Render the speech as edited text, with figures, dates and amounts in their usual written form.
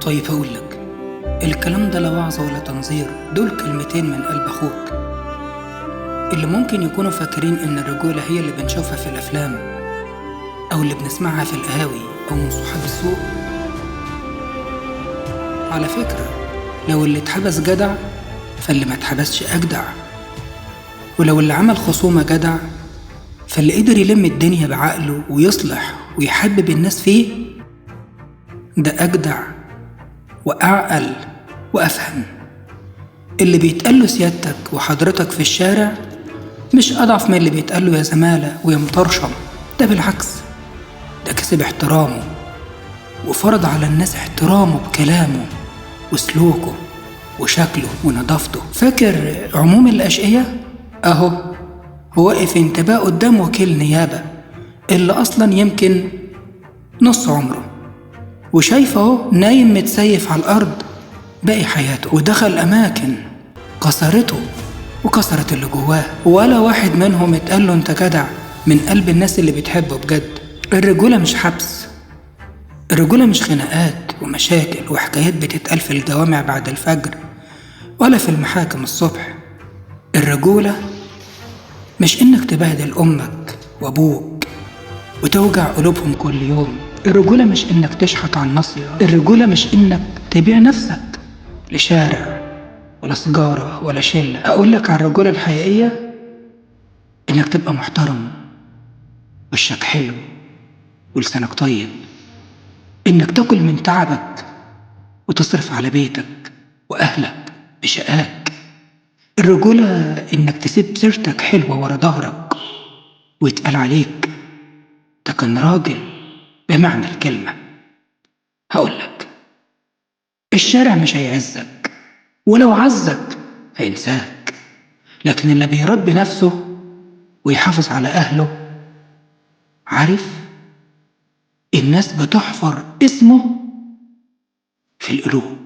طيب هقولك، الكلام ده لا وعظة ولا تنظير، دول كلمتين من قلب أخوك اللي ممكن يكونوا فاكرين إن الرجولة هي اللي بنشوفها في الأفلام أو اللي بنسمعها في القهاوي أو من صحاب السوق. على فكرة، لو اللي اتحبس جدع فاللي ما اتحبسش أجدع، ولو اللي عمل خصومة جدع فاللي قدر يلم الدنيا بعقله ويصلح ويحبب الناس فيه ده أجدع وأعقل وأفهم. اللي بيتقاله سيادتك وحضرتك في الشارع مش أضعف من اللي بيتقاله يا زمالة ويا مطرشم، ده بالعكس، ده كسب احترامه وفرض على الناس احترامه بكلامه وسلوكه وشكله ونظافته. فاكر عموم الأشقية؟ أهو هو واقف انتباه قدام وكيل نيابة اللي أصلا يمكن نص عمره، وشايفه اهو نايم متسيف على الأرض باقي حياته، ودخل أماكن كسرته وكسرت اللي جواه، ولا واحد منهم اتقال له انت جدع من قلب الناس اللي بتحبه بجد. الرجولة مش حبس، الرجولة مش خناقات ومشاكل وحكايات بتتقال في الجوامع بعد الفجر ولا في المحاكم الصبح. الرجولة مش انك تبهدل امك وابوك وتوجع قلوبهم كل يوم. الرجولة مش انك تشحت على الناصية، الرجولة مش انك تبيع نفسك لشارع ولا سجارة ولا شلة. اقولك على الرجولة الحقيقية، انك تبقى محترم، وشك حلو ولسانك طيب، انك تاكل من تعبك وتصرف على بيتك واهلك بشقاك. الرجولة انك تسيب سيرتك حلوة ورا ظهرك ويتقال عليك ده كان راجل بمعنى الكلمة. هقولك، الشارع مش هيعزك، ولو عزك هينساك، لكن اللي بيربي نفسه ويحافظ على أهله عارف الناس بتحفر اسمه في القلوب.